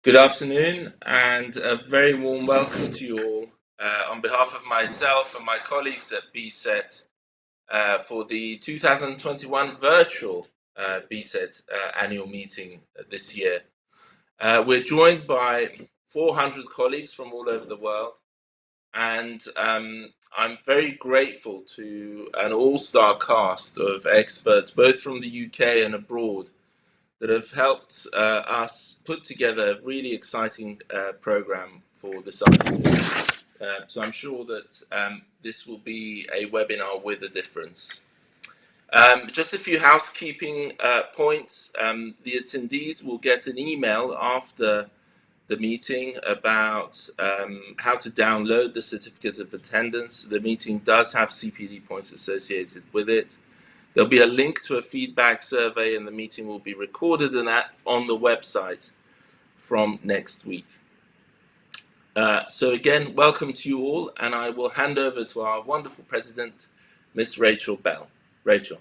Good afternoon and a very warm welcome to you all on behalf of myself and my colleagues at BSET for the 2021 virtual BSET annual meeting this year. We're joined by 400 colleagues from all over the world, and I'm very grateful to an all-star cast of experts both from the UK and abroad that have helped us put together a really exciting program for this afternoon. So I'm sure that this will be a webinar with a difference. Just a few housekeeping points. The attendees will get an email after the meeting about how to download the certificate of attendance. The meeting does have CPD points associated with it. There'll be a link to a feedback survey, and the meeting will be recorded and on the website from next week. So again, welcome to you all, and I will hand over to our wonderful president, Miss Rachel Bell. Rachel.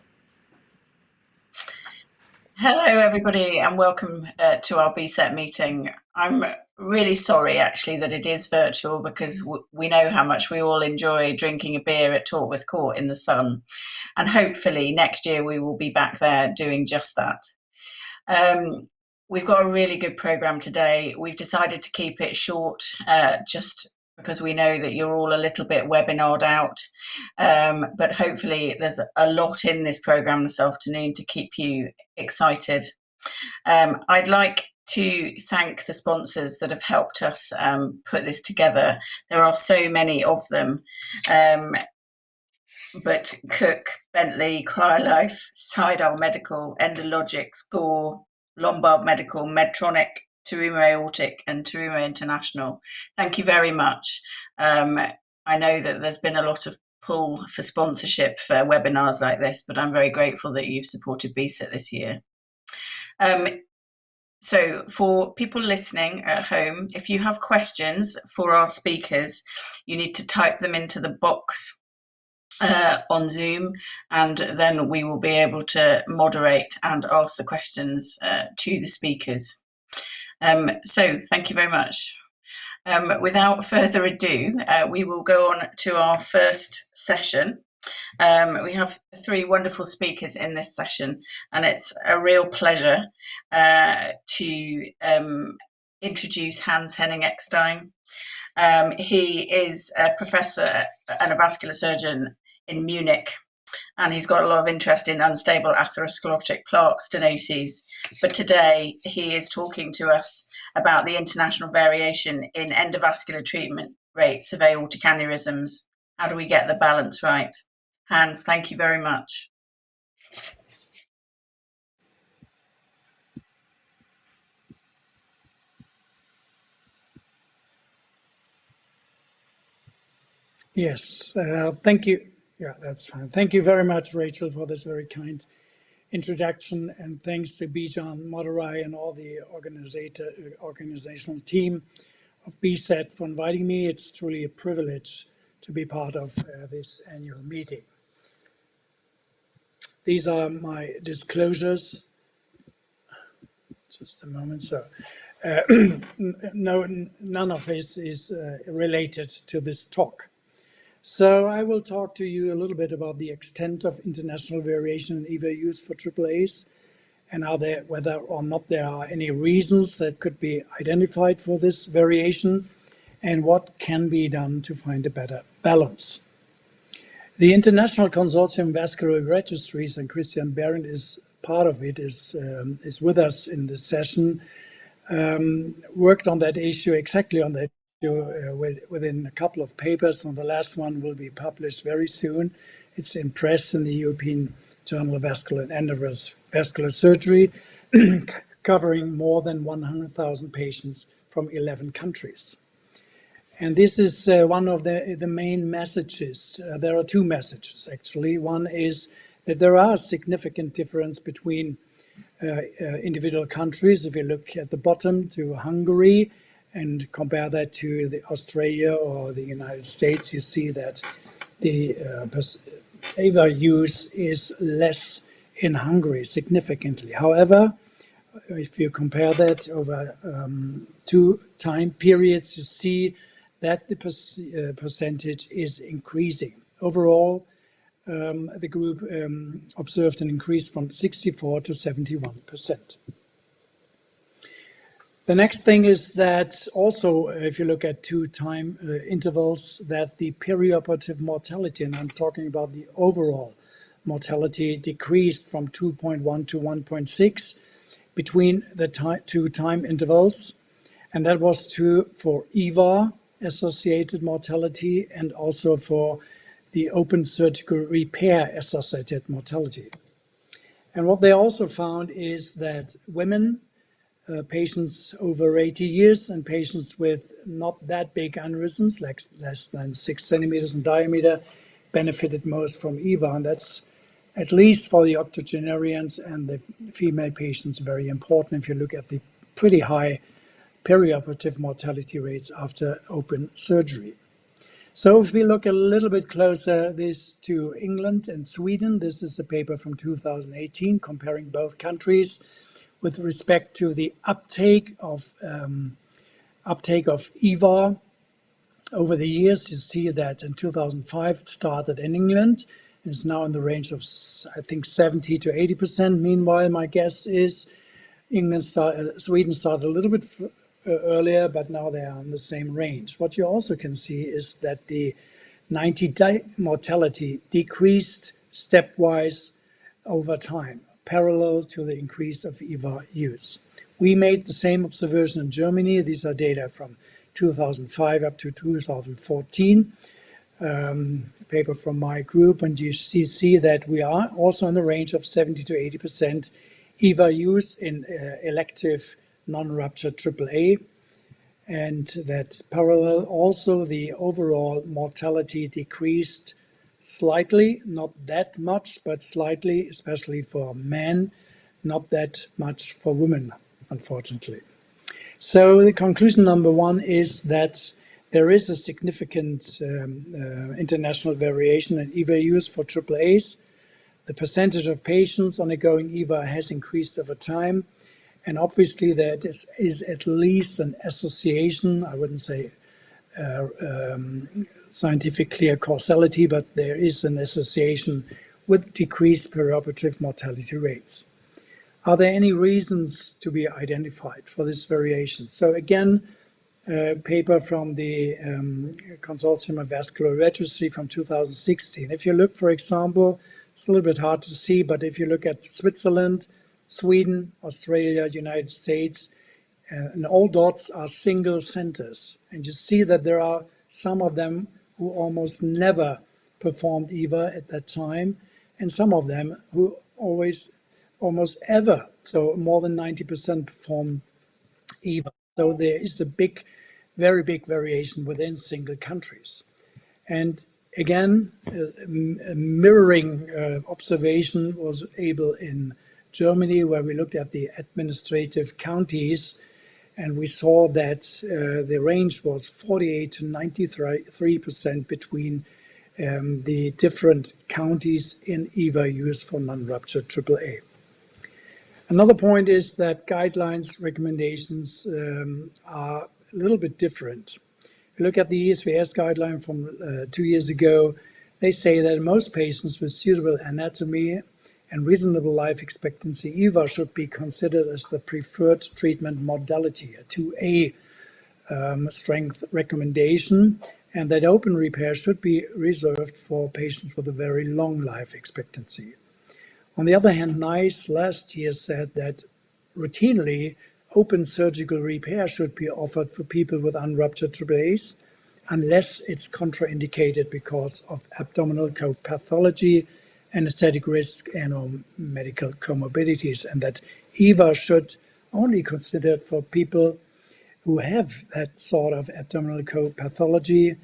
Hello, everybody, and welcome to our BSET meeting. I'm really sorry, actually, that it is virtual because we know how much we all enjoy drinking a beer at Tortworth Court in the sun. And hopefully next year we will be back there doing just that. We've got a really good programme today. We've decided to keep it short just because we know that you're all a little bit webinared out. But hopefully there's a lot in this programme this afternoon to keep you excited. I'd like to thank the sponsors that have helped us put this together. There are so many of them. But Cook, Bentley, CryoLife, Sidal Medical, Endologics, Gore, Lombard Medical, Medtronic, Terumo Aortic, and Terumo International. Thank you very much. I know that there's been a lot of pull for sponsorship for webinars like this, but I'm very grateful that you've supported BSET this year. So for people listening at home, if you have questions for our speakers, you need to type them into the box on Zoom, and then we will be able to moderate and ask the questions to the speakers. So thank you very much. Without further ado, we will go on to our first session. We have three wonderful speakers in this session, and it's a real pleasure to introduce Hans-Henning Eckstein. He is a professor and a vascular surgeon in Munich, and he's got a lot of interest in unstable atherosclerotic plaque stenoses. But today he is talking to us about the international variation in endovascular treatment rates of aortic aneurysms. How do we get the balance right? Hans, thank you very much. Yes, thank you. Yeah, that's fine. Thank you very much, Rachel, for this very kind introduction, and thanks to Bijan, Modarai, and all the organizational team of BSET for inviting me. It's truly a privilege to be part of this annual meeting. These are my disclosures. Just a moment. So, none of this is related to this talk. So I will talk to you a little bit about the extent of international variation in EVA use for AAAs, and whether or not there are any reasons that could be identified for this variation, and what can be done to find a better balance. The International Consortium Vascular Registries, and Christian Behrendt is part of it, is with us in this session, worked on that issue, exactly on that within a couple of papers, and the last one will be published very soon. It's in press in the European Journal of Vascular and Endovascular Surgery, covering more than 100,000 patients from 11 countries. And this is one of the main messages. There are two messages, actually. One is that there are significant difference between individual countries. If you look at the bottom to Hungary, and compare that to Australia or the United States, you see that the AVA use is less in Hungary significantly. However, if you compare that over two time periods, you see that the percentage is increasing. Overall, the group observed an increase from 64 to 71%. The next thing is that also, if you look at two time intervals, that the perioperative mortality, and I'm talking about the overall mortality, decreased from 2.1 to 1.6 between the two time intervals. And that was true for EVAR-associated mortality and also for the open surgical repair-associated mortality. And what they also found is that women, patients over 80 years and patients with not that big aneurysms, like less than 6 centimeters in diameter, benefited most from EVAR. And that's, at least for the octogenarians and the female patients, very important if you look at the pretty high perioperative mortality rates after open surgery. So if we look a little bit closer this to England and Sweden, this is a paper from 2018 comparing both countries with respect to the uptake of EVAR over the years. You see that in 2005 it started in England and is now in the range of, I think, 70 to 80%. Meanwhile, my guess is Sweden started a little bit earlier, but now they are in the same range. What you also can see is that the 90-day mortality decreased stepwise over time, parallel to the increase of EVAR use. We made the same observation in Germany. These are data from 2005 up to 2014, paper from my group, and you see that we are also in the range of 70 to 80% EVAR use in elective non-ruptured AAA, and that parallel also the overall mortality decreased slightly, not that much, but slightly, especially for men, not that much for women, unfortunately. So the conclusion number one is that there is a significant international variation in EVAR use for AAAs. The percentage of patients undergoing EVAR has increased over time. And obviously there is at least an association, I wouldn't say scientific clear causality, but there is an association with decreased perioperative mortality rates. Are there any reasons to be identified for this variation? So again, a paper from the Consortium of Vascular Registry from 2016. If you look, for example, it's a little bit hard to see, but if you look at Switzerland, Sweden, Australia, United States, and all dots are single centers. And you see that there are some of them who almost never performed EVAR at that time, and some of them who almost ever, so more than 90% perform EVAR. So there is a very big variation within single countries. And again, a mirroring observation was able in Germany, where we looked at the administrative counties, and we saw that the range was 48 to 93% between the different counties in EVAR use for non-ruptured AAA. Another point is that guidelines recommendations are a little bit different. If you look at the ESVS guideline from 2 years ago, they say that in most patients with suitable anatomy and reasonable life expectancy, EVAR should be considered as the preferred treatment modality, a 2A strength recommendation, and that open repair should be reserved for patients with a very long life expectancy. On the other hand, NICE last year said that routinely open surgical repair should be offered for people with unruptured AAAs unless it's contraindicated because of abdominal pathology, anesthetic risk, and medical comorbidities, and that EVAR should only be considered for people who have that sort of abdominal pathology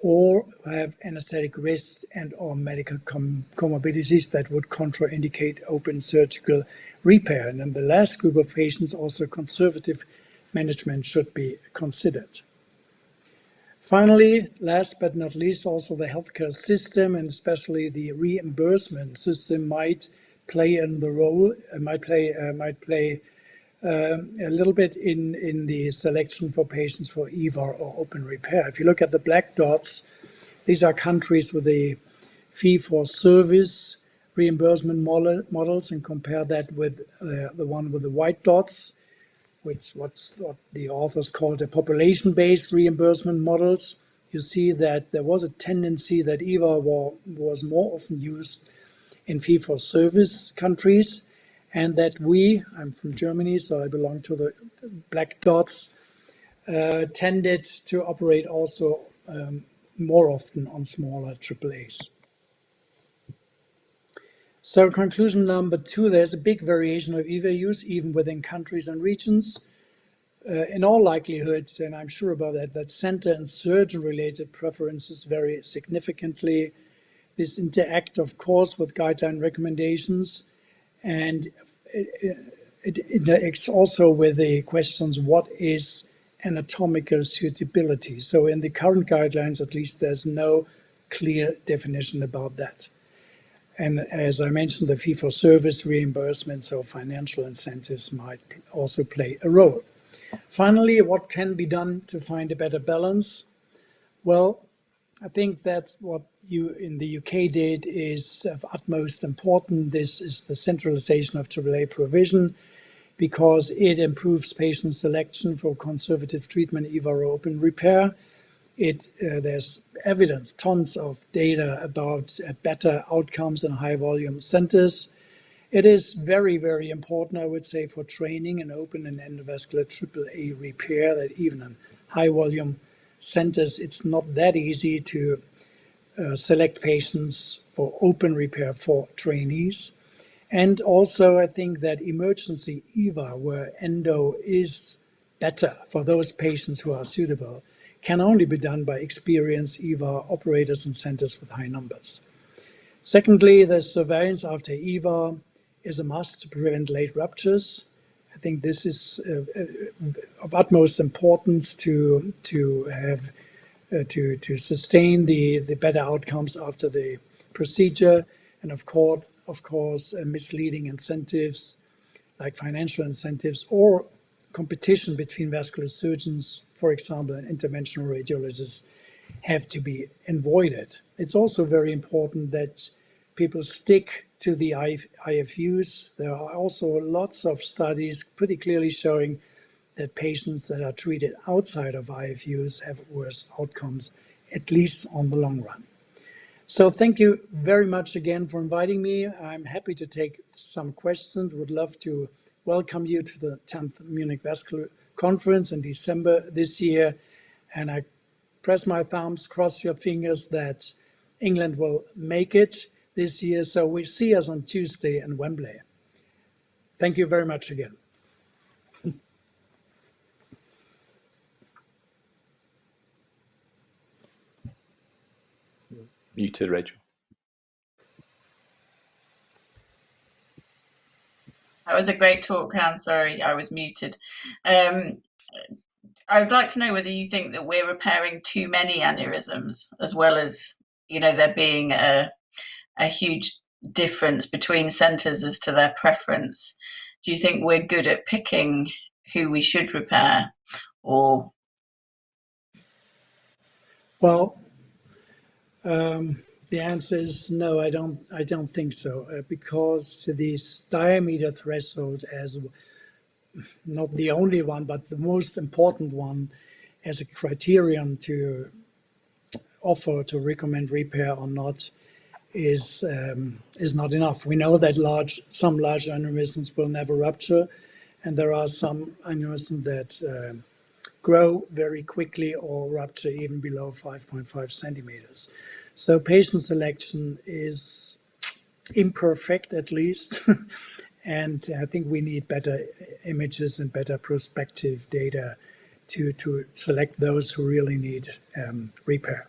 or have anesthetic risk and or medical comorbidities that would contraindicate open surgical repair. And in the last group of patients, also conservative management should be considered. Finally, last but not least, also the healthcare system and especially the reimbursement system might play a little bit in the selection for patients for EVA or open repair. If you look at the black dots, these are countries with a fee-for-service reimbursement models, and compare that with the one with the white dots, which what the authors called the population-based reimbursement models. You see that there was a tendency that EVA was more often used in fee-for-service countries, and that I'm from Germany, so I belong to the black dots, tended to operate also more often on smaller AAAs. So conclusion number 2, there's a big variation of EVA use, even within countries and regions. In all likelihood, and I'm sure about that center and surgeon-related preferences vary significantly. This interact, of course, with guideline recommendations, and it interacts also with the questions, what is anatomical suitability? So in the current guidelines, at least, there's no clear definition about that. And as I mentioned, the fee-for-service reimbursement, so financial incentives might also play a role. Finally, what can be done to find a better balance? Well, I think that what you in the UK did is of utmost importance. This is the centralization of AAA provision, because it improves patient selection for conservative treatment, EVA or open repair. There's evidence, tons of data about better outcomes in high volume centers. It is very, very important, I would say, for training in open and endovascular AAA repair, that even in high volume centers, it's not that easy to select patients for open repair for trainees. And also, I think that emergency EVA, where endo is better for those patients who are suitable, can only be done by experienced EVA operators and centers with high numbers. Secondly, the surveillance after EVA is a must to prevent late ruptures. I think this is of utmost importance to sustain the better outcomes after the procedure, and of course, misleading incentives like financial incentives or competition between vascular surgeons, for example, and interventional radiologists, have to be avoided. It's also very important that people stick to the IFUs. There are also lots of studies pretty clearly showing that patients that are treated outside of IFUs have worse outcomes, at least on the long run. So thank you very much again for inviting me. I'm happy to take some questions. Would love to welcome you to the 10th Munich Vascular Conference in December this year. And I press my thumbs, cross your fingers that England will make it this year. So we see us on Tuesday in Wembley. Thank you very much again. Muted, Rachel. That was a great talk, Hans. Sorry, I was muted. I would like to know whether you think that we're repairing too many aneurysms, as well as, there being a huge difference between centers as to their preference. Do you think we're good at picking who we should repair, or? Well, the answer is no. I don't think so, because this diameter threshold, as not the only one, but the most important one, as a criterion to offer to recommend repair or not, is not enough. We know that some large aneurysms will never rupture, and there are some aneurysms that grow very quickly or rupture even below 5.5 centimeters. So patient selection is imperfect, at least, and I think we need better images and better prospective data to select those who really need repair.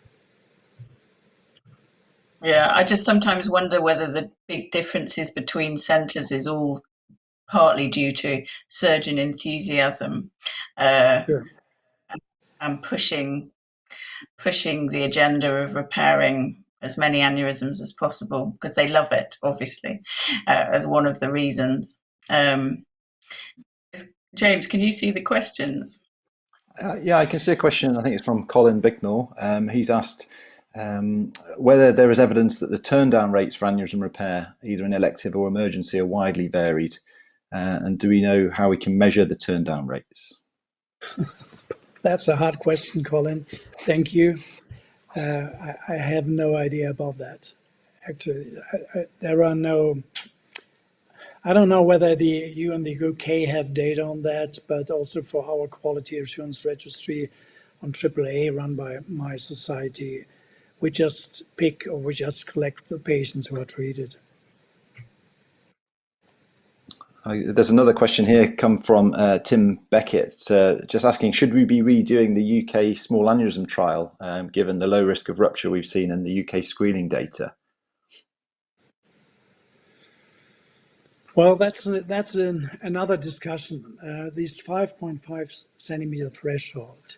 Yeah, I just sometimes wonder whether the big differences between centers is all partly due to surgeon enthusiasm Sure. and pushing the agenda of repairing as many aneurysms as possible, because they love it, obviously, as one of the reasons. James, can you see the questions? Yeah, I can see a question. I think it's from Colin Bicknell. He's asked whether there is evidence that the turn-down rates for aneurysm repair, either in elective or emergency, are widely varied. And do we know how we can measure the turn-down rates? That's a hard question, Colin. Thank you. I have no idea about that. Actually, there are no. I don't know whether you and the UK have data on that, but also for our quality assurance registry on AAA run by my society, we just collect the patients who are treated. There's another question here come from Tim Beckett, just asking, should we be redoing the UK small aneurysm trial, given the low risk of rupture we've seen in the UK screening data? Well, that's another discussion. This 5.5 centimeter threshold.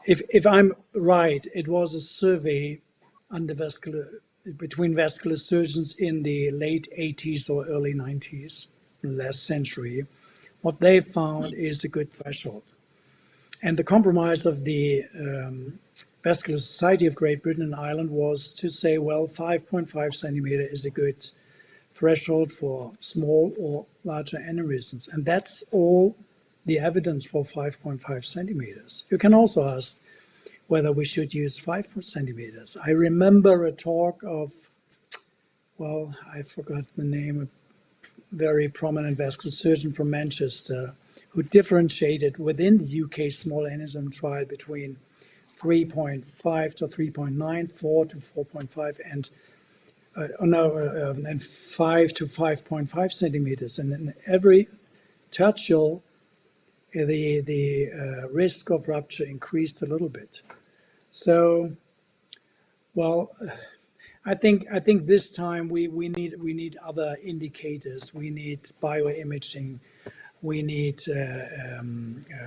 If I'm right, it was a survey between vascular surgeons in the late 80s or early 90s, last century. What they found is a good threshold. And the compromise of the Vascular Society of Great Britain and Ireland was to say, well, 5.5 centimeter is a good threshold for small or larger aneurysms. And that's all the evidence for 5.5 centimeters. You can also ask whether we should use 5 centimeters. I remember a talk of, well, I forgot the name, a very prominent vascular surgeon from Manchester who differentiated within the UK small aneurysm trial between 3.5 to 3.9, 4 to 4.5, and 5 to 5.5 centimeters. And in every tertial, the risk of rupture increased a little bit. So, well, I think this time we need other indicators. We need bioimaging. We need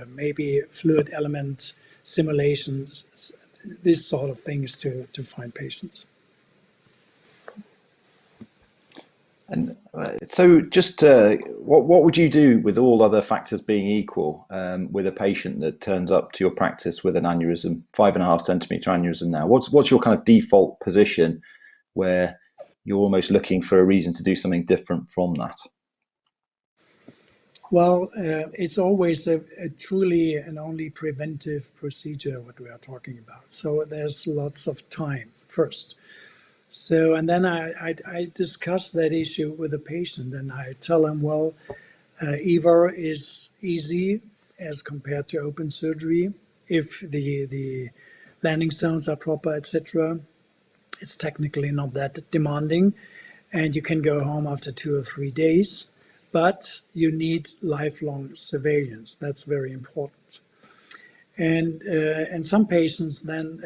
maybe fluid element simulations, these sort of things to find patients. And so just what would you do with all other factors being equal with a patient that turns up to your practice with an aneurysm, 5.5 centimeter aneurysm now? What's your kind of default position where you're almost looking for a reason to do something different from that? Well, it's always a truly and only preventive procedure, what we are talking about. So there's lots of time first. So, and then I discuss that issue with the patient and I tell him, well, EVAR is easy as compared to open surgery. If the landing zones are proper, etc., it's technically not that demanding and you can go home after 2 or 3 days, but you need lifelong surveillance. That's very important. And some patients then,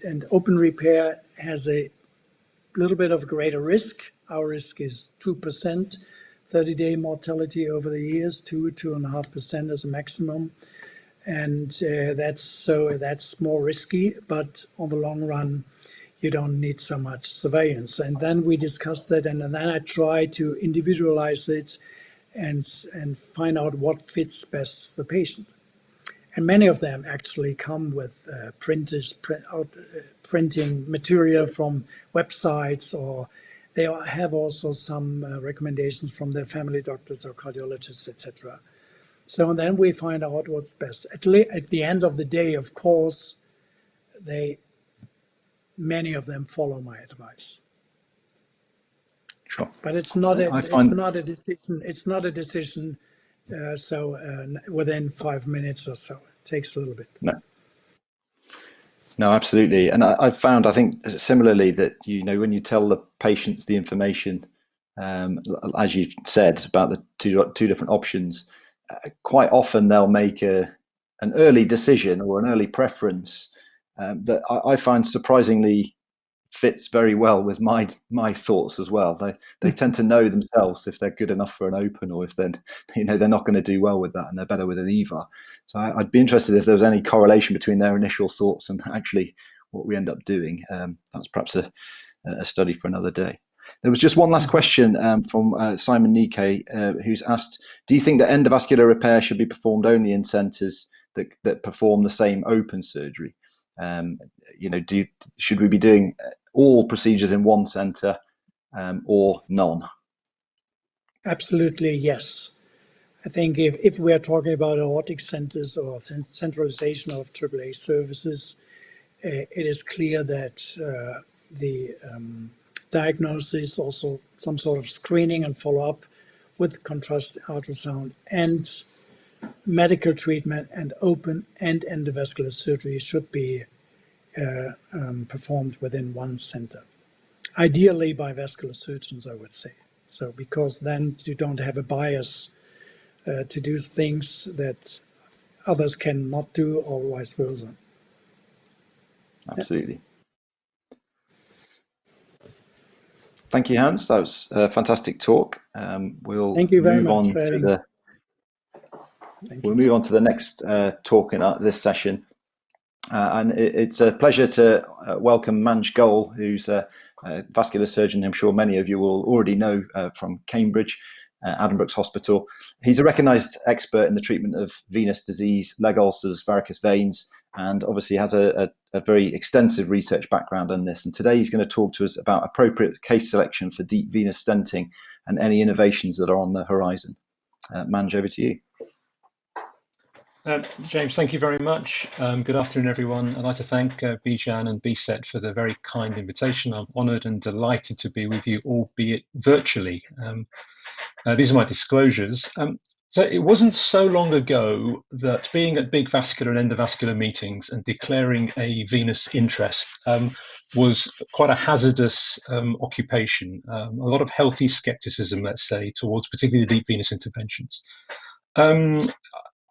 and open repair has a little bit of greater risk. Our risk is 2%, 30-day mortality over the years, 2.5% as a maximum. And that's more risky, but on the long run, you don't need so much surveillance. And then we discussed that, and then I try to individualize it and find out what fits best the patient. And many of them actually come with printing material from websites, or they have also some recommendations from their family doctors or cardiologists, etc. So then we find out what's best. At the end of the day, of course, many of them follow my advice. Sure. But it's not a decision. It's not a decision. Within 5 minutes or so, it takes a little bit. No, absolutely. And I've found, I think, similarly that, when you tell the patients the information, as you said, about the two different options, quite often they'll make an early decision or an early preference that I find surprisingly fits very well with my thoughts as well. They tend to know themselves if they're good enough for an open, or if they're not going to do well with that and they're better with an EVA. So I'd be interested if there was any correlation between their initial thoughts and actually what we end up doing. That's perhaps a study for another day. There was just one last question from Simon Nike, who's asked, do you think that endovascular repair should be performed only in centres that perform the same open surgery? Should we be doing all procedures in one centre or none? Absolutely, yes. I think if we are talking about aortic centers or centralization of AAA services, it is clear that the diagnosis, also some sort of screening and follow-up with contrast ultrasound and medical treatment and open and endovascular surgery should be performed within one center. Ideally by vascular surgeons, I would say. So because then you don't have a bias to do things that others cannot do or vice versa. Absolutely. Thank you, Hans. That was a fantastic talk. We'll Thank you very move much on for to having the. We'll move on to the next talk in this session. And it's a pleasure to welcome Manj Gohel, who's a vascular surgeon I'm sure many of you will already know from Cambridge, Addenbrooke's hospital. He's a recognised expert in the treatment of venous disease, leg ulcers, varicose veins, and obviously has a very extensive research background on this. And today he's going to talk to us about appropriate case selection for deep venous stenting and any innovations that are on the horizon. Manj, over to you. James, thank you very much. Good afternoon, everyone. I'd like to thank Bijan and BSET for the very kind invitation. I'm honoured and delighted to be with you, albeit virtually. These are my disclosures. So it wasn't so long ago that being at big vascular and endovascular meetings and declaring a venous interest was quite a hazardous occupation. A lot of healthy skepticism, let's say, towards particularly the deep venous interventions.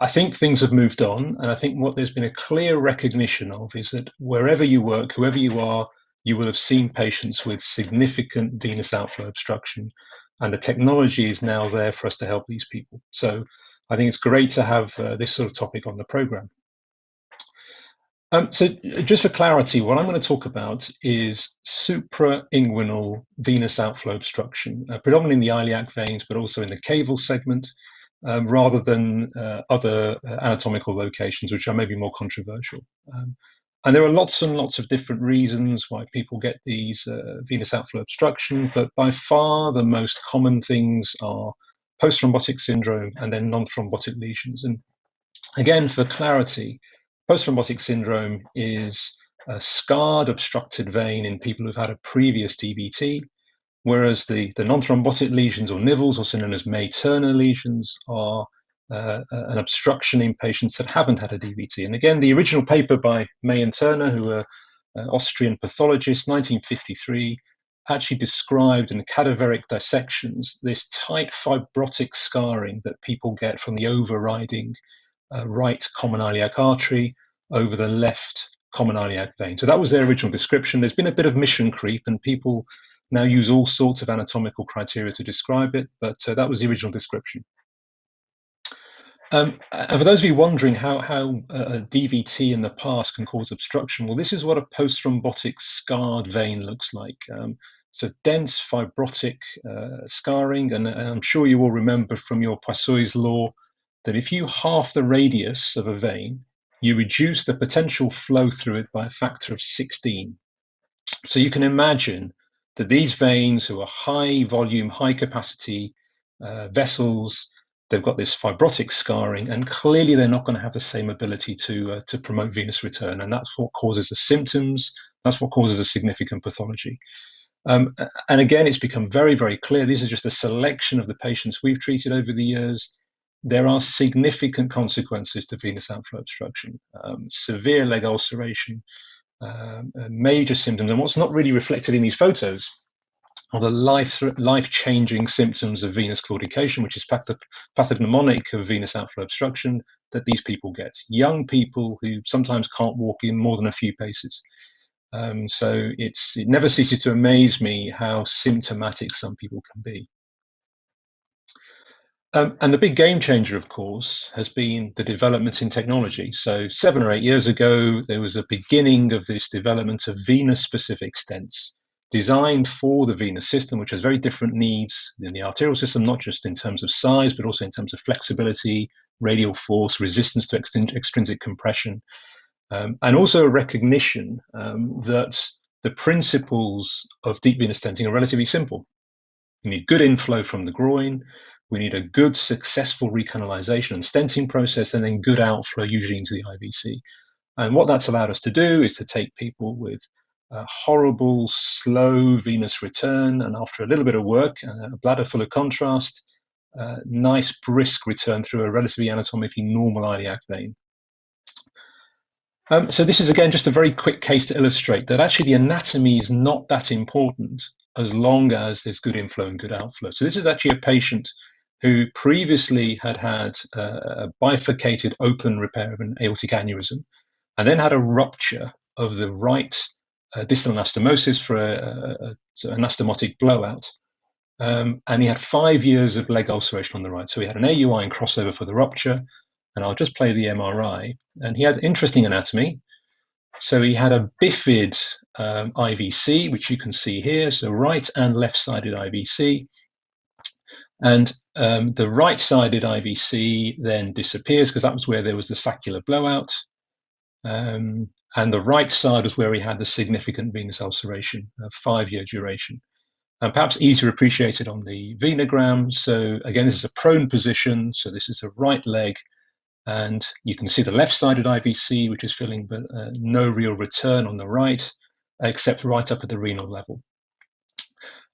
I think things have moved on, and I think what there's been a clear recognition of is that wherever you work, whoever you are, you will have seen patients with significant venous outflow obstruction, and the technology is now there for us to help these people. So I think it's great to have this sort of topic on the program. So just for clarity, what I'm going to talk about is suprainguinal venous outflow obstruction, predominantly in the iliac veins, but also in the caval segment. Rather than other anatomical locations, which are maybe more controversial. And there are lots and lots of different reasons why people get these venous outflow obstruction, but by far the most common things are post-thrombotic syndrome and then non-thrombotic lesions. And again, for clarity, post-thrombotic syndrome is a scarred, obstructed vein in people who've had a previous DVT, whereas the non-thrombotic lesions, or nivels, also known as May-Turner lesions, are an obstruction in patients that haven't had a DVT. And again, the original paper by May and Turner, who are Austrian pathologists, 1953, actually described in cadaveric dissections this tight fibrotic scarring that people get from the overriding right common iliac artery over the left common iliac vein. So that was their original description. There's been a bit of mission creep, and people now use all sorts of anatomical criteria to describe it, but that was the original description. And for those of you wondering how a DVT in the past can cause obstruction, well, this is what a post-thrombotic scarred vein looks like. So dense fibrotic scarring, and I'm sure you all remember from your Poiseuille's law that if you halve the radius of a vein, you reduce the potential flow through it by a factor of 16. So you can imagine that these veins, who are high volume, high capacity vessels, they've got this fibrotic scarring, and clearly they're not going to have the same ability to promote venous return, and that's what causes the symptoms. That's what causes a significant pathology. And again, it's become very, very clear. This is just a selection of the patients we've treated over the years. There are significant consequences to venous outflow obstruction, severe leg ulceration, major symptoms, and what's not really reflected in these photos are the life-changing symptoms of venous claudication, which is pathognomonic of venous outflow obstruction that these people get. Young people who sometimes can't walk in more than a few paces. So it never ceases to amaze me how symptomatic some people can be. And the big game changer, of course, has been the developments in technology. So 7 or 8 years ago, there was a beginning of this development of venous-specific stents designed for the venous system, which has very different needs than the arterial system, not just in terms of size, but also in terms of flexibility, radial force, resistance to extrinsic compression, and also a recognition that the principles of deep venous stenting are relatively simple. We need good inflow from the groin, we need a good successful recanalization and stenting process, and then good outflow, usually into the IVC. And what that's allowed us to do is to take people with a horrible, slow venous return, and after a little bit of work, a bladder full of contrast, nice brisk return through a relatively anatomically normal iliac vein. So this is, again, just a very quick case to illustrate that actually the anatomy is not that important as long as there's good inflow and good outflow. So this is actually a patient who previously had had a bifurcated open repair of an aortic aneurysm, and then had a rupture of the right distal anastomosis for an anastomotic blowout. And he had 5 years of leg ulceration on the right. So he had an AUI and crossover for the rupture. And I'll just play the MRI. And he had interesting anatomy. So he had a bifid IVC, which you can see here. So right and left-sided IVC. And the right-sided IVC then disappears because that was where there was the saccular blowout. And the right side was where he had the significant venous ulceration, a 5-year duration. And perhaps easier appreciated on the venogram. So again, this is a prone position. So this is the right leg. And you can see the left-sided IVC, which is filling, but no real return on the right, except right up at the renal level.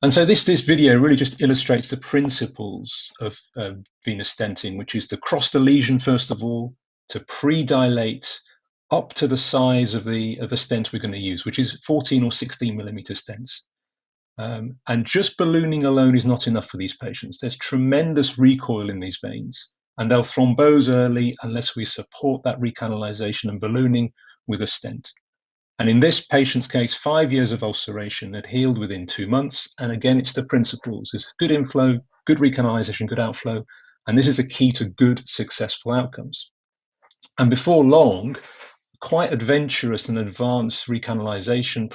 And so this video really just illustrates the principles of venous stenting, which is to cross the lesion, first of all, to pre-dilate up to the size of the stent we're going to use, which is 14 or 16 millimeter stents. And just ballooning alone is not enough for these patients. There's tremendous recoil in these veins, and they'll thrombose early unless we support that recanalization and ballooning with a stent. And in this patient's case, 5 years of ulceration had healed within 2 months. And again, it's the principles. It's good inflow, good recanalization, good outflow. And this is a key to good, successful outcomes. And before long, quite adventurous and advanced recanalization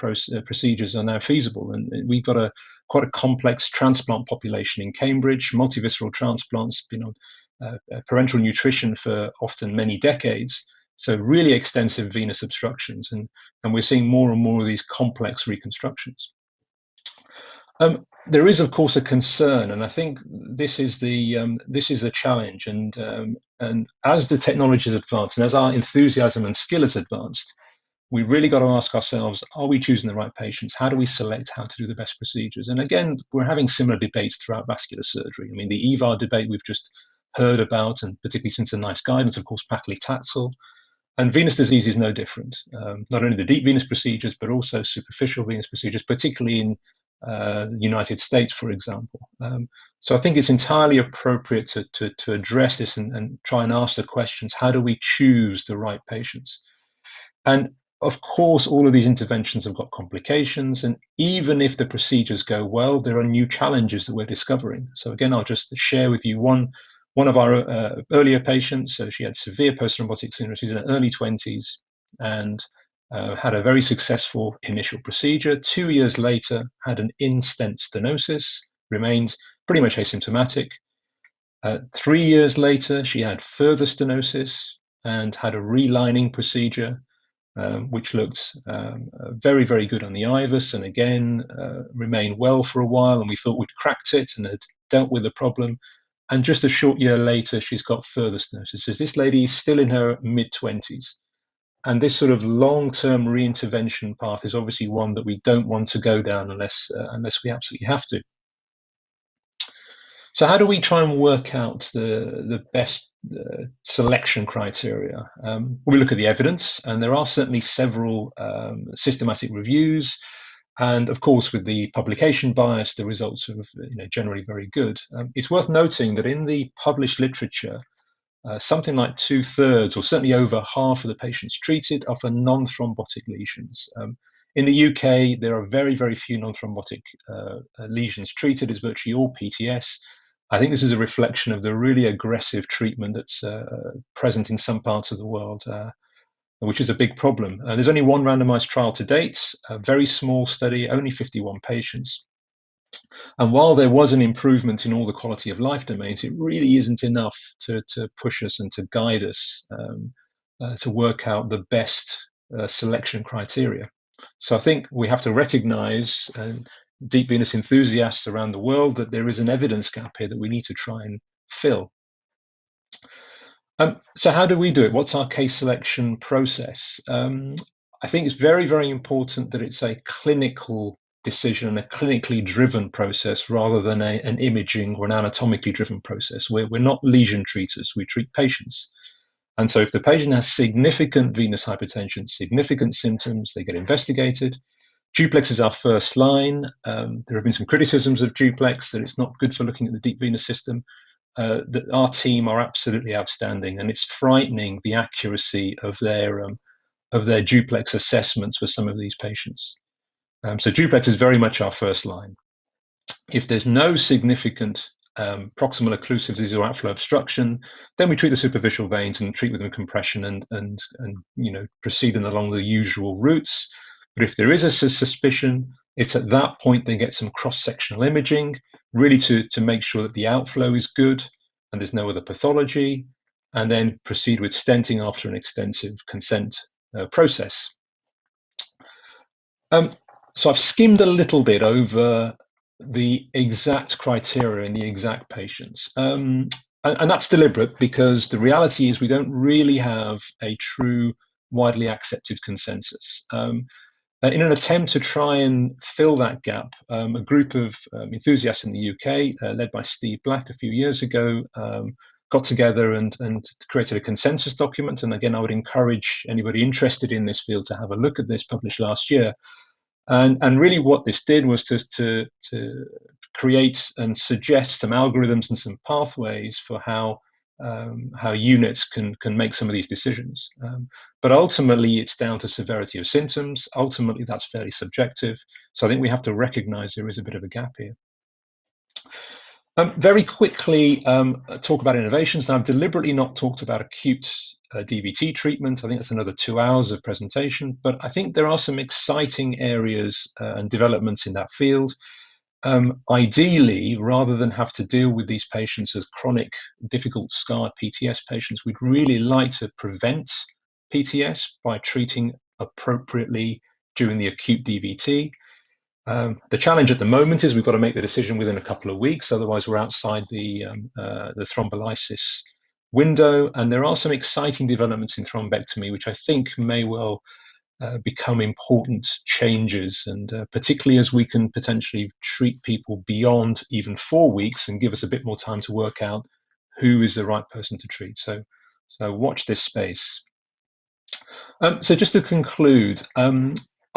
procedures are now feasible. And we've got quite a complex transplant population in Cambridge, multivisceral transplants, been on parenteral nutrition for often many decades. So really extensive venous obstructions. And we're seeing more and more of these complex reconstructions. There is, of course, a concern, and I think this is a challenge. And as the technology has advanced, and as our enthusiasm and skill has advanced, we really got to ask ourselves: are we choosing the right patients? How do we select how to do the best procedures? And again, we're having similar debates throughout vascular surgery. I mean, the EVAR debate we've just heard about, and particularly since the NICE guidance, of course, paclitaxel. And venous disease is no different. Not only the deep venous procedures, but also superficial venous procedures, particularly in the United States, for example. So I think it's entirely appropriate to address this and try and ask the questions: how do we choose the right patients? And of course, all of these interventions have got complications. And even if the procedures go well, there are new challenges that we're discovering. So again, I'll just share with you one of our earlier patients. So she had severe post-thrombotic syndrome. She's in her early 20s and had a very successful initial procedure. 2 years later, had an in-stent stenosis, remained pretty much asymptomatic. 3 years later, she had further stenosis and had a relining procedure, which looked very, very good on the IVUS, and again, remained well for a while, and we thought we'd cracked it and had dealt with the problem. And just a short year later, she's got further stenosis. So this lady is still in her mid-20s. And this sort of long-term reintervention path is obviously one that we don't want to go down unless we absolutely have to. So how do we try and work out the best selection criteria? We look at the evidence, and there are certainly several systematic reviews. And of course, with the publication bias, the results are generally very good. It's worth noting that in the published literature, something like 2/3, or certainly over half of the patients treated, are for non-thrombotic lesions. In the UK, there are very, very few non-thrombotic lesions treated. It's virtually all PTS. I think this is a reflection of the really aggressive treatment that's present in some parts of the world. which is a big problem. There's only one randomized trial to date, a very small study, only 51 patients. And while there was an improvement in all the quality of life domains, it really isn't enough to push us and to guide us to work out the best selection criteria. So I think we have to recognize, deep venous enthusiasts around the world, that there is an evidence gap here that we need to try and fill. So how do we do it? What's our case selection process? I think it's very, very important that it's a clinical decision, a clinically driven process, rather than an imaging or an anatomically driven process. We're not lesion treaters, we treat patients. And so if the patient has significant venous hypertension, significant symptoms, they get investigated. Duplex is our first line. There have been some criticisms of duplex, that it's not good for looking at the deep venous system. That our team are absolutely outstanding, and it's frightening the accuracy of their duplex assessments for some of these patients. So duplex is very much our first line. If there's no significant proximal occlusive disease or outflow obstruction, then we treat the superficial veins and treat with them compression and proceeding along the usual routes. But if there is a suspicion, it's at that point they get some cross-sectional imaging, really to make sure that the outflow is good and there's no other pathology, and then proceed with stenting after an extensive consent process. So I've skimmed a little bit over the exact criteria and the exact patients. And that's deliberate, because the reality is we don't really have a true widely accepted consensus. In an attempt to try and fill that gap, a group of enthusiasts in the UK, led by Steve Black a few years ago, got together and created a consensus document. And again, I would encourage anybody interested in this field to have a look at this, published last year. And really what this did was to create and suggest some algorithms and some pathways for how units can make some of these decisions. But ultimately, it's down to severity of symptoms. Ultimately, that's fairly subjective. So I think we have to recognize there is a bit of a gap here. Very quickly, talk about innovations. Now, I've deliberately not talked about acute DVT treatment. I think that's another 2 hours of presentation. But I think there are some exciting areas and developments in that field. Ideally, rather than have to deal with these patients as chronic, difficult, scarred PTS patients, we'd really like to prevent PTS by treating appropriately during the acute DVT. The challenge at the moment is we've got to make the decision within a couple of weeks, otherwise we're outside the thrombolysis window. And there are some exciting developments in thrombectomy, which I think may well become important changes, and particularly as we can potentially treat people beyond even 4 weeks and give us a bit more time to work out who is the right person to treat. So watch this space. So just to conclude,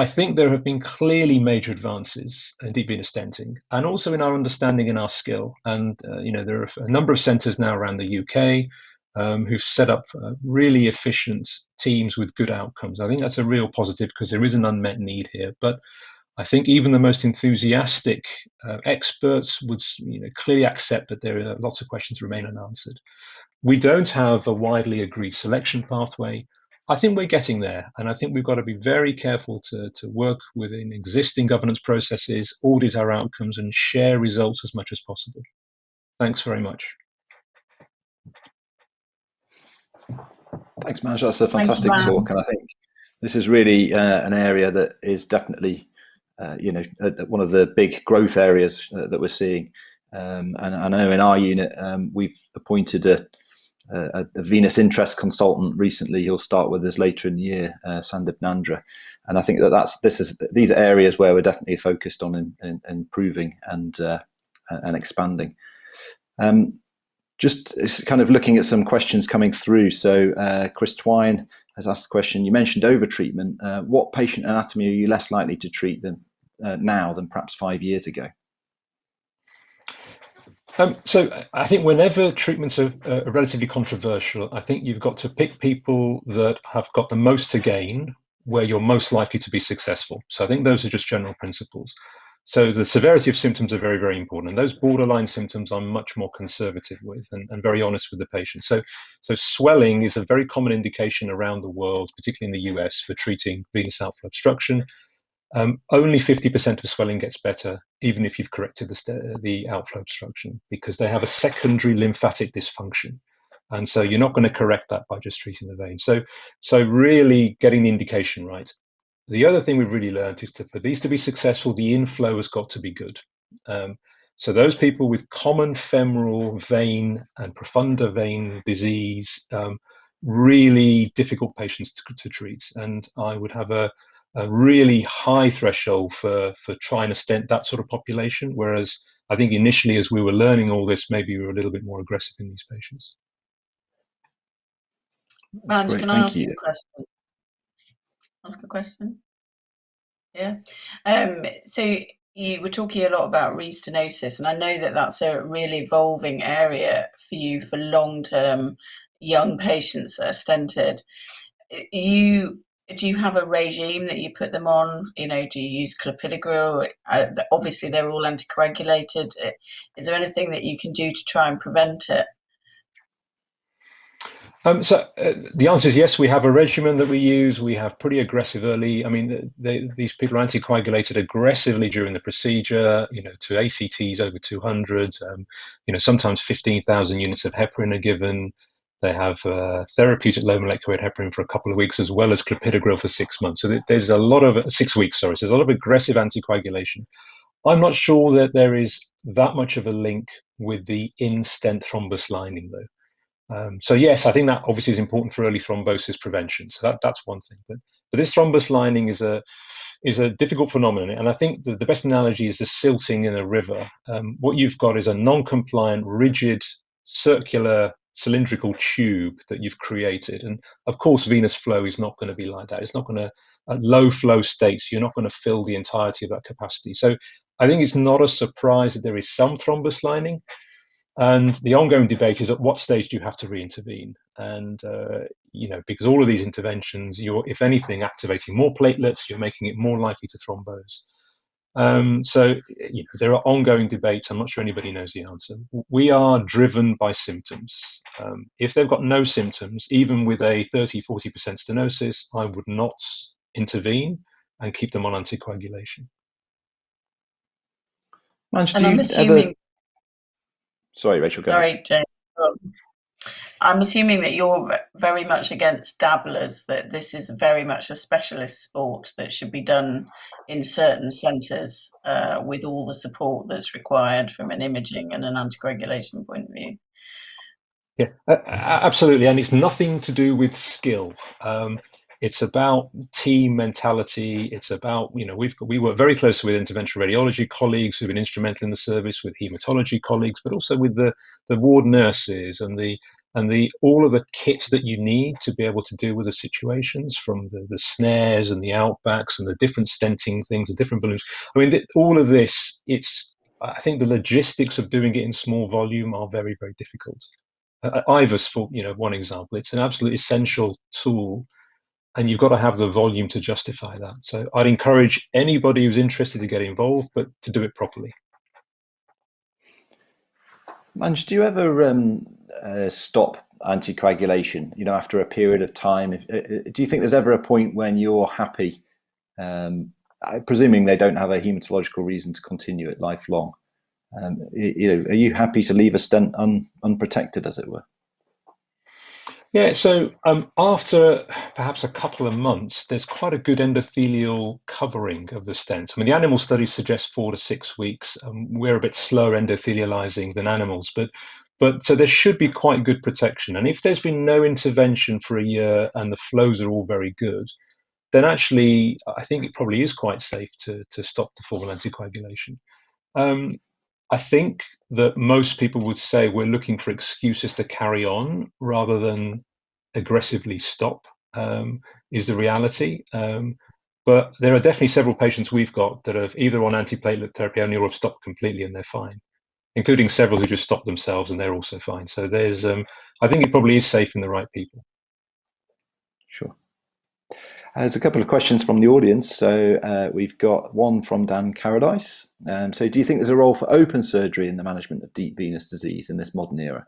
I think there have been clearly major advances in deep venous stenting, and also in our understanding and our skill. And there are a number of centres now around the UK who've set up really efficient teams with good outcomes. I think that's a real positive, because there is an unmet need here. But I think even the most enthusiastic experts would clearly accept that there are lots of questions remain unanswered. We don't have a widely agreed selection pathway. I think we're getting there, and I think we've got to be very careful to work within existing governance processes, audit our outcomes, and share results as much as possible. Thanks very much. Thanks, Manj. That's a fantastic talk, and I think this is really an area that is definitely, one of the big growth areas that we're seeing. And I know in our unit we've appointed a venous interest consultant recently. He'll start with us later in the year, Sandip Nandra, and I think these are areas where we're definitely focused on improving and expanding. Just kind of looking at some questions coming through. So Chris Twine has asked a question. You mentioned overtreatment. What patient anatomy are you less likely to treat now than perhaps 5 years ago? So I think whenever treatments are relatively controversial, I think you've got to pick people that have got the most to gain, where you're most likely to be successful. So I think those are just general principles. So the severity of symptoms are very, very important. And those borderline symptoms I'm much more conservative with and very honest with the patient. So swelling is a very common indication around the world, particularly in the US, for treating venous outflow obstruction. Only 50% of swelling gets better, even if you've corrected the outflow obstruction, because they have a secondary lymphatic dysfunction. And so you're not going to correct that by just treating the vein. So really getting the indication right. The other thing we've really learned is for these to be successful, the inflow has got to be good. So those people with common femoral vein and profunda vein disease, really difficult patients to treat. And I would have a really high threshold for trying to stent that sort of population. Whereas I think initially, as we were learning all this, maybe we were a little bit more aggressive in these patients. Manj, can I ask you a question? Ask a question? Yeah. So you were talking a lot about restenosis, and I know that that's a really evolving area for you for long-term young patients that are stented. Do you have a regime that you put them on? You know, do you use clopidogrel? Obviously, they're all anticoagulated. Is there anything that you can do to try and prevent it? The answer is yes. We have a regimen that we use. We have pretty aggressive early. I mean, these people are anticoagulated aggressively during the procedure. You know, to ACTs over 200. You know, sometimes 15,000 units of heparin are given. They have therapeutic low molecular weight heparin for a couple of weeks, as well as clopidogrel for 6 months. So there's a lot of 6 weeks. Sorry, so there's a lot of aggressive anticoagulation. I'm not sure that there is that much of a link with the in-stent thrombus lining, though. So yes, I think that obviously is important for early thrombosis prevention. So that's one thing. But this thrombus lining is a difficult phenomenon, and I think the best analogy is the silting in a river. What you've got is a non-compliant, rigid, circular, cylindrical tube that you've created. And of course, venous flow is not going to be like that. It's not going to, at low flow states, you're not going to fill the entirety of that capacity. So I think it's not a surprise that there is some thrombus lining. And the ongoing debate is at what stage do you have to re-intervene? And, you know, because all of these interventions, you're, if anything, activating more platelets, you're making it more likely to thrombose. So you know, there are ongoing debates. I'm not sure anybody knows the answer. We are driven by symptoms. If they've got no symptoms, even with a 30, 40% stenosis, I would not intervene and keep them on anticoagulation. Manj, And I'm assuming... Sorry, Rachel, go ahead. Jane. I'm assuming that you're very much against dabblers, that this is very much a specialist sport that should be done in certain centres with all the support that's required from an imaging and an anticoagulation point of view. Yeah, absolutely. And it's nothing to do with skill. It's about team mentality. It's about, you know, we work very closely with interventional radiology colleagues who've been instrumental in the service, with hematology colleagues, but also with the ward nurses and all of the kits that you need to be able to deal with the situations, from the snares and the outbacks and the different stenting things, the different balloons. I mean, all of this, I think the logistics of doing it in small volume are very, very difficult. IVUS, for one example, it's an absolute essential tool, and you've got to have the volume to justify that. So I'd encourage anybody who's interested to get involved, but to do it properly. Manj, do you ever stop anticoagulation, after a period of time? Do you think there's ever a point when you're happy, presuming they don't have a hematological reason to continue it lifelong? Are you happy to leave a stent unprotected, as it were? Yeah, so after perhaps a couple of months, there's quite a good endothelial covering of the stent. I mean, the animal studies suggest 4 to 6 weeks. We're a bit slower endothelializing than animals, but so there should be quite good protection. And if there's been no intervention for a year and the flows are all very good, then actually I think it probably is quite safe to stop the formal anticoagulation. I think that most people would say we're looking for excuses to carry on rather than aggressively stop, is the reality. But there are definitely several patients we've got that have either on antiplatelet therapy only or have stopped completely and they're fine, including several who just stopped themselves and they're also fine. So there's, I think it probably is safe in the right people. Sure. There's a couple of questions from the audience. So we've got one from Dan Caradice. So do you think there's a role for open surgery in the management of deep venous disease in this modern era?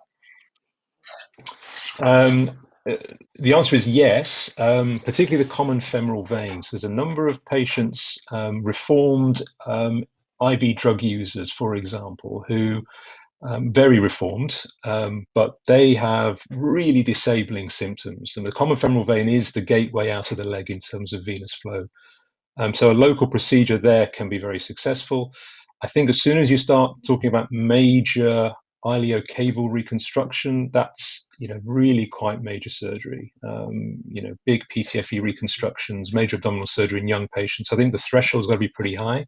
The answer is yes, particularly the common femoral veins. There's a number of patients, reformed IV drug users, for example, who very reformed, but they have really disabling symptoms. And the common femoral vein is the gateway out of the leg in terms of venous flow. So a local procedure there can be very successful. I think as soon as you start talking about major iliocaval reconstruction, that's really quite major surgery. Big PTFE reconstructions, major abdominal surgery in young patients. I think the threshold's got to be pretty high.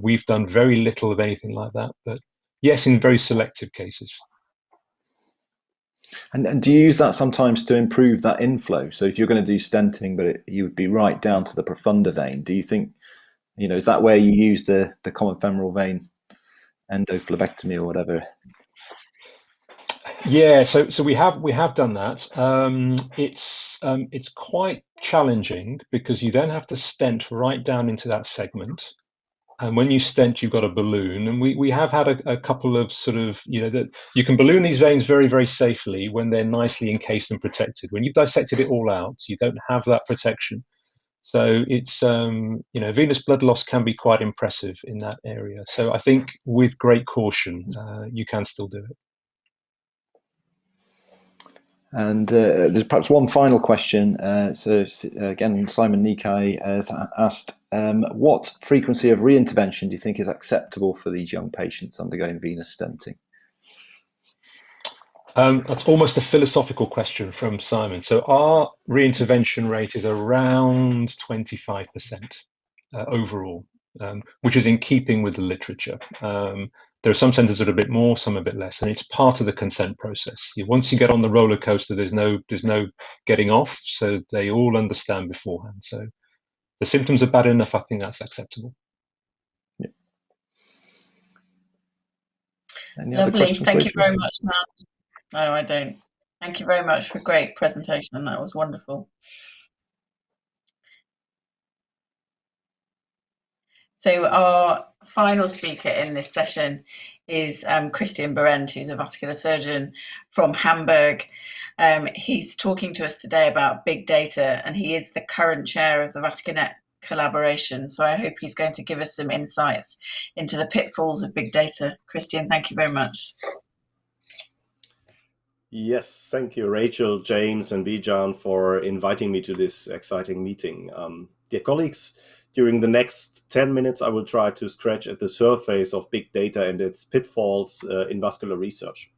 We've done very little of anything like that, but yes, in very selective cases. And do you use that sometimes to improve that inflow? So if you're going to do stenting, but you would be right down to the profunda vein, do you think, is that where you use the common femoral vein endophlebectomy or whatever? Yeah, so we have done that. It's quite challenging because you then have to stent right down into that segment. And when you stent, you've got a balloon. And we have had a couple of sort of, that you can balloon these veins very, very safely when they're nicely encased and protected. When you've dissected it all out, you don't have that protection. So it's, venous blood loss can be quite impressive in that area. So I think with great caution, you can still do it. And there's perhaps one final question. So again, Simon Nikai has asked, what frequency of reintervention do you think is acceptable for these young patients undergoing venous stenting? That's almost a philosophical question from Simon. So our reintervention rate is around 25% overall, which is in keeping with the literature. There are some centers that are a bit more, some a bit less, and it's part of the consent process. Once you get on the roller coaster, there's no getting off, so they all understand beforehand. So the symptoms are bad enough, I think that's acceptable. Yeah. Lovely, thank you very much, Matt. No, I don't. Thank you very much for a great presentation. That was wonderful. So our final speaker in this session is Christian Behrendt, who's a vascular surgeon from Hamburg. He's talking to us today about big data, and he is the current chair of the Vascular collaboration. So I hope he's going to give us some insights into the pitfalls of big data. Christian, thank you very much. Yes, thank you, Rachel, James, and Bijan for inviting me to this exciting meeting. Dear colleagues, during the next 10 minutes, I will try to scratch at the surface of big data and its pitfalls in vascular research.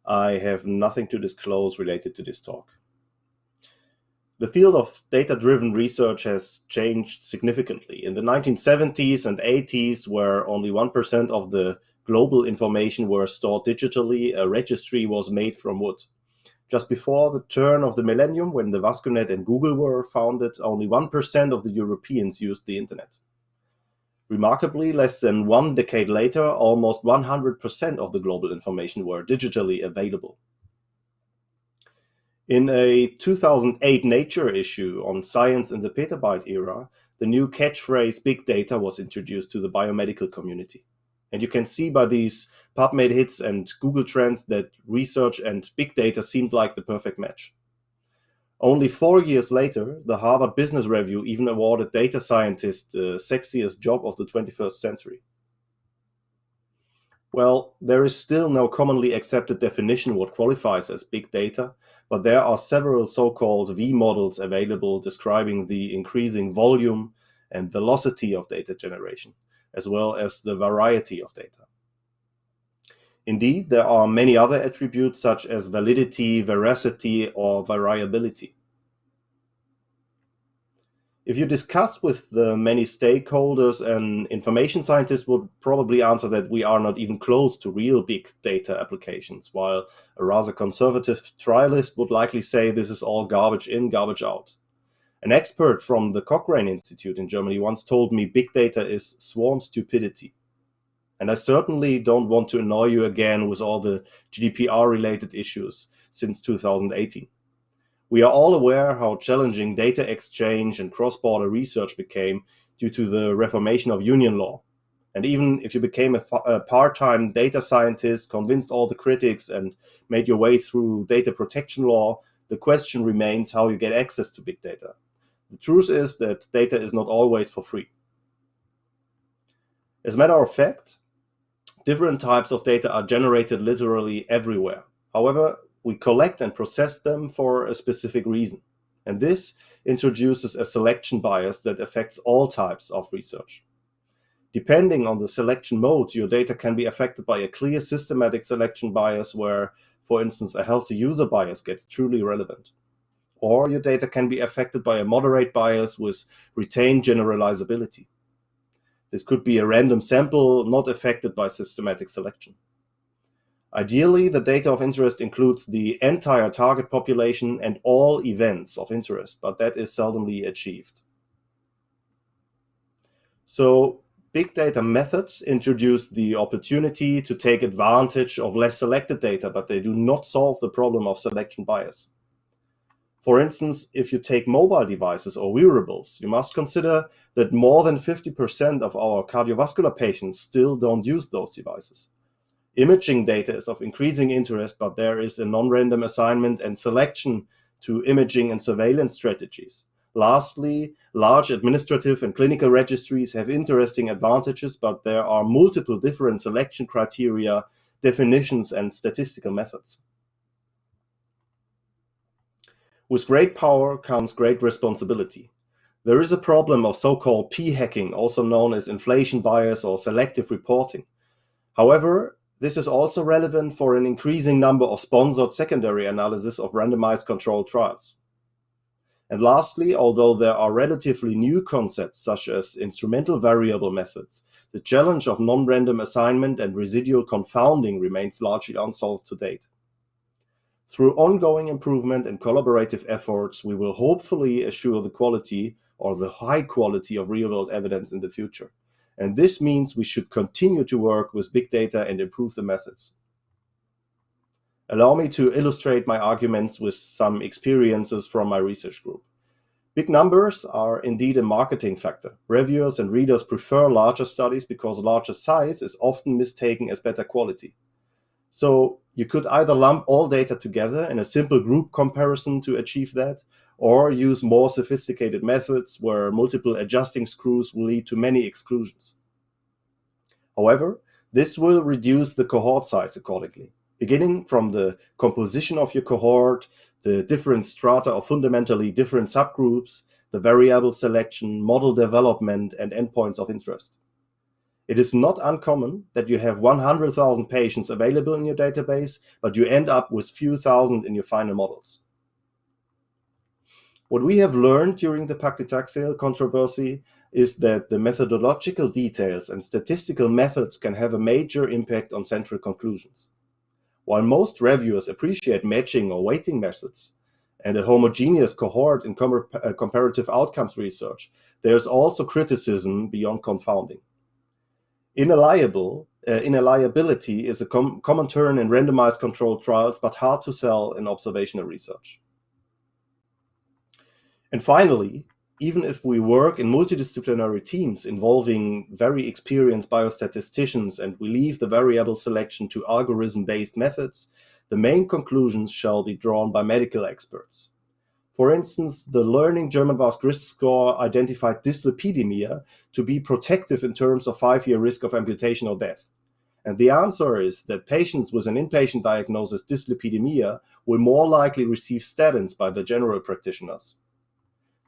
I have nothing to disclose related to this talk. The field of data-driven research has changed significantly. In the 1970s and 80s, where only 1% of the global information were stored digitally, a registry was made from wood. Just before the turn of the millennium, when the VascuNet and Google were founded, only 1% of the Europeans used the internet. Remarkably, less than 1 decade later, almost 100% of the global information were digitally available. In a 2008 Nature issue on science in the petabyte era, the new catchphrase big data was introduced to the biomedical community. And you can see by these PubMed hits and Google Trends that research and big data seemed like the perfect match. Only 4 years later, the Harvard Business Review even awarded data scientists the sexiest job of the 21st century. Well, there is still no commonly accepted definition what qualifies as big data, but there are several so-called V models available describing the increasing volume and velocity of data generation, as well as the variety of data. Indeed, there are many other attributes such as validity, veracity, or variability. If you discuss with the many stakeholders, an information scientist would probably answer that we are not even close to real big data applications, while a rather conservative trialist would likely say this is all garbage in, garbage out. An expert from the Cochrane Institute in Germany once told me big data is swarm stupidity. And I certainly don't want to annoy you again with all the GDPR-related issues since 2018. We are all aware how challenging data exchange and cross-border research became due to the reformation of union law. And even if you became a part-time data scientist, convinced all the critics, and made your way through data protection law, the question remains how you get access to big data. The truth is that data is not always for free. As a matter of fact, different types of data are generated literally everywhere. However, we collect and process them for a specific reason. And this introduces a selection bias that affects all types of research. Depending on the selection mode, your data can be affected by a clear systematic selection bias where, for instance, a healthy user bias gets truly relevant. Or your data can be affected by a moderate bias with retained generalizability. This could be a random sample not affected by systematic selection. Ideally, the data of interest includes the entire target population and all events of interest, but that is seldomly achieved. So, big data methods introduce the opportunity to take advantage of less selected data, but they do not solve the problem of selection bias. For instance, if you take mobile devices or wearables, you must consider that more than 50% of our cardiovascular patients still don't use those devices. Imaging data is of increasing interest, but there is a non-random assignment and selection to imaging and surveillance strategies. Lastly, large administrative and clinical registries have interesting advantages, but there are multiple different selection criteria, definitions, and statistical methods. With great power comes great responsibility. There is a problem of so-called p-hacking, also known as inflation bias or selective reporting. However, this is also relevant for an increasing number of sponsored secondary analysis of randomized controlled trials. And lastly, although there are relatively new concepts such as instrumental variable methods, the challenge of non-random assignment and residual confounding remains largely unsolved to date. Through ongoing improvement and collaborative efforts, we will hopefully assure the quality or the high quality of real-world evidence in the future. And this means we should continue to work with big data and improve the methods. Allow me to illustrate my arguments with some experiences from my research group. Big numbers are indeed a marketing factor. Reviewers and readers prefer larger studies because larger size is often mistaken as better quality. So you could either lump all data together in a simple group comparison to achieve that, or use more sophisticated methods where multiple adjusting screws will lead to many exclusions. However, this will reduce the cohort size accordingly. Beginning from the composition of your cohort, the different strata of fundamentally different subgroups, the variable selection, model development, and endpoints of interest. It is not uncommon that you have 100,000 patients available in your database, but you end up with few thousand in your final models. What we have learned during the paclitaxel controversy is that the methodological details and statistical methods can have a major impact on central conclusions. While most reviewers appreciate matching or weighting methods and a homogeneous cohort in comparative outcomes research, there is also criticism beyond confounding. Inalienability is a common term in randomized controlled trials, but hard to sell in observational research. And finally, even if we work in multidisciplinary teams involving very experienced biostatisticians and we leave the variable selection to algorithm-based methods, the main conclusions shall be drawn by medical experts. For instance, the Learning German VASC risk score identified dyslipidemia to be protective in terms of 5-year risk of amputation or death. And the answer is that patients with an inpatient diagnosis dyslipidemia will more likely receive statins by the general practitioners.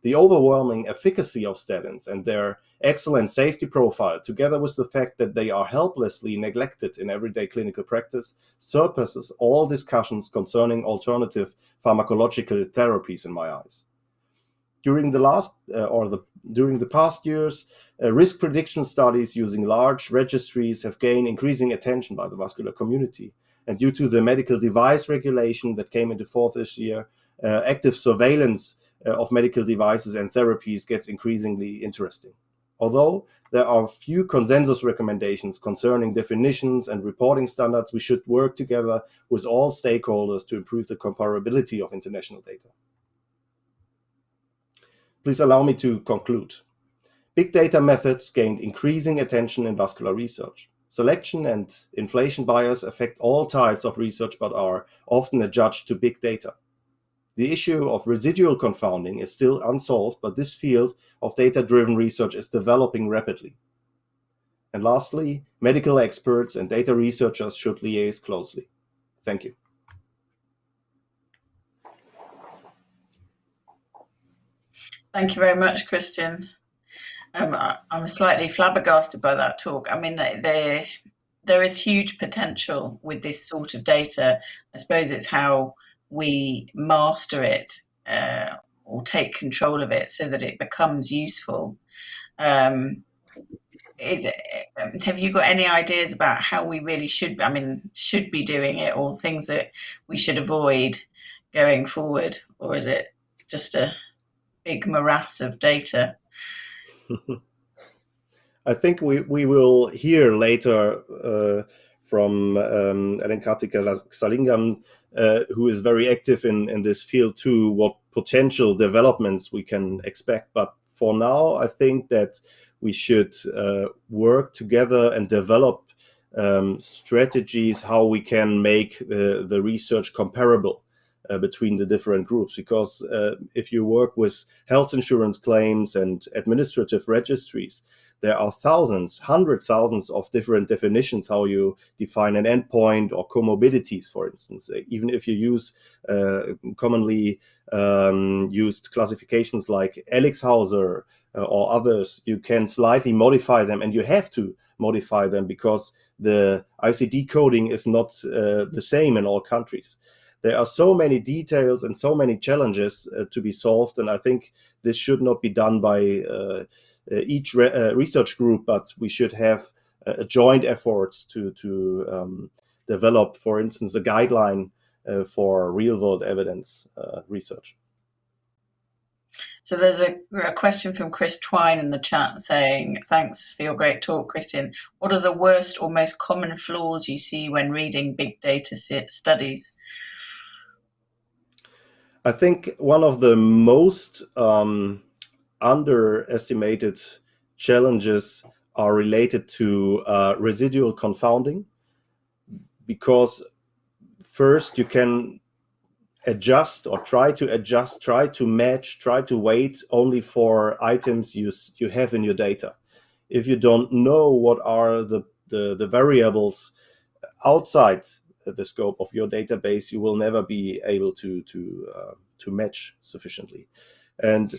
The overwhelming efficacy of statins and their excellent safety profile, together with the fact that they are helplessly neglected in everyday clinical practice, surpasses all discussions concerning alternative pharmacological therapies in my eyes. During the past years, risk prediction studies using large registries have gained increasing attention by the vascular community. And due to the medical device regulation that came into force this year, active surveillance of medical devices and therapies gets increasingly interesting. Although there are few consensus recommendations concerning definitions and reporting standards, we should work together with all stakeholders to improve the comparability of international data. Please allow me to conclude. Big data methods gained increasing attention in vascular research. Selection and inflation bias affect all types of research but are often adjudged to big data. The issue of residual confounding is still unsolved, but this field of data-driven research is developing rapidly. And lastly, medical experts and data researchers should liaise closely. Thank you. Thank you very much, Christian. I'm slightly flabbergasted by that talk. I mean, there is huge potential with this sort of data. I suppose it's how we master it or take control of it so that it becomes useful. Have you got any ideas about how we really should be doing it, or things that we should avoid going forward, or is it just a big morass of data? I think we will hear later from Katika Xalingam, who is very active in this field too, what potential developments we can expect. But for now, I think that we should work together and develop strategies how we can make the research comparable between the different groups. Because if you work with health insurance claims and administrative registries, there are thousands, 100,000 of different definitions how you define an endpoint or comorbidities, for instance. Even if you use commonly used classifications like Elixhauser or others, you can slightly modify them, and you have to modify them because the ICD coding is not the same in all countries. There are so many details and so many challenges to be solved, and I think this should not be done by each research group, but we should have joint efforts to develop, for instance, a guideline for real-world evidence research. So there's a question from Chris Twine in the chat saying, thanks for your great talk, Christian. What are the worst or most common flaws you see when reading big data studies? I think one of the most underestimated challenges are related to residual confounding, because first you can adjust or try to match, try to weight only for items you have in your data. If you don't know what are the variables outside the scope of your database, you will never be able to match sufficiently. And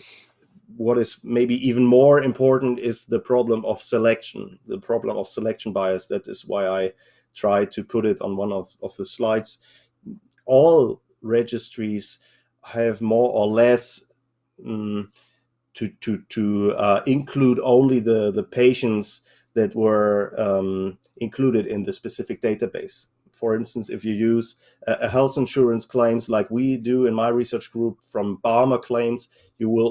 what is maybe even more important is the problem of selection, the problem of selection bias. That is why I try to put it on one of the slides. All registries have more or less to include only the patients that were included in the specific database. For instance, if you use a health insurance claims like we do in my research group from Barmer claims, you will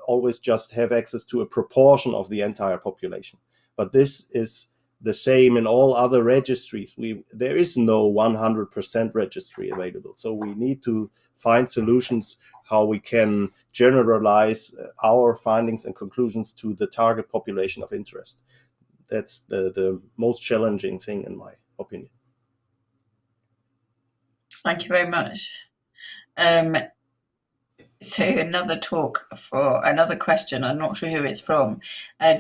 always just have access to a proportion of the entire population. But this is the same in all other registries. There is no 100% registry available. So we need to find solutions how we can generalize our findings and conclusions to the target population of interest. That's the most challenging thing in my opinion. Thank you very much. So another question, I'm not sure who it's from.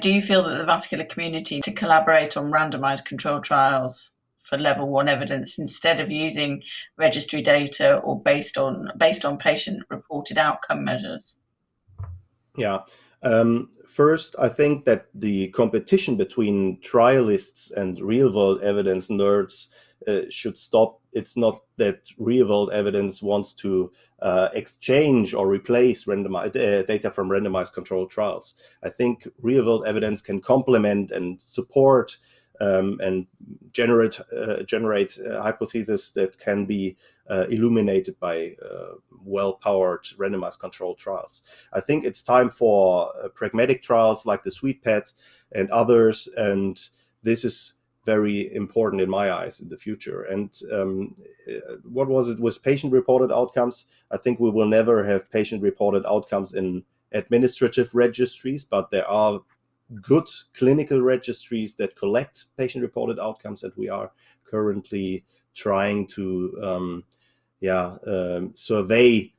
Do you feel that the vascular community to collaborate on randomized controlled trials for level 1 evidence instead of using registry data or based on patient reported outcome measures? Yeah. First, I think that the competition between trialists and real-world evidence nerds should stop. It's not that real-world evidence wants to exchange or replace data from randomized controlled trials. I think real-world evidence can complement and support and generate hypotheses that can be illuminated by well-powered randomized controlled trials. I think it's time for pragmatic trials like the SweetPet and others, and this is very important in my eyes in the future. And what was it with patient-reported outcomes? I think we will never have patient-reported outcomes in administrative registries, but there are good clinical registries that collect patient-reported outcomes that we are currently trying to survey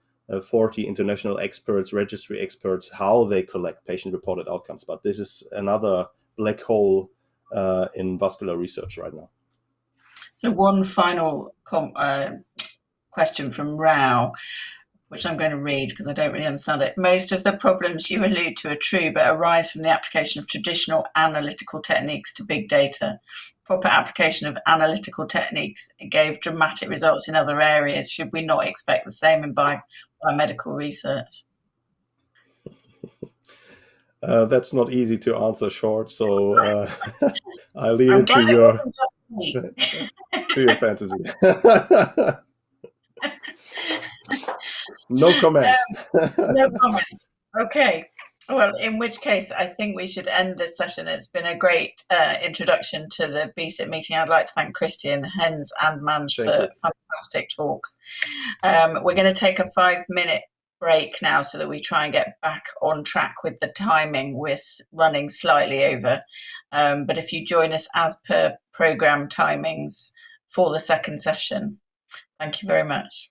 40 international experts, registry experts, how they collect patient-reported outcomes. But this is another black hole in vascular research right now. So one final question from Rao, which I'm going to read because I don't really understand it. Most of the problems you allude to are true, but arise from the application of traditional analytical techniques to big data. Proper application of analytical techniques gave dramatic results in other areas. Should we not expect the same in biomedical research? That's not easy to answer short, so I'll leave it to your fantasy. No comment. No comment. Okay. Well, in which case, I think we should end this session. It's been a great introduction to the BSET meeting. I'd like to thank Christian, Hans, and Manj for fantastic talks. We're going to take a 5-minute break now so that we try and get back on track with the timing. We're running slightly over, but if you join us as per program timings for the second session, thank you very much.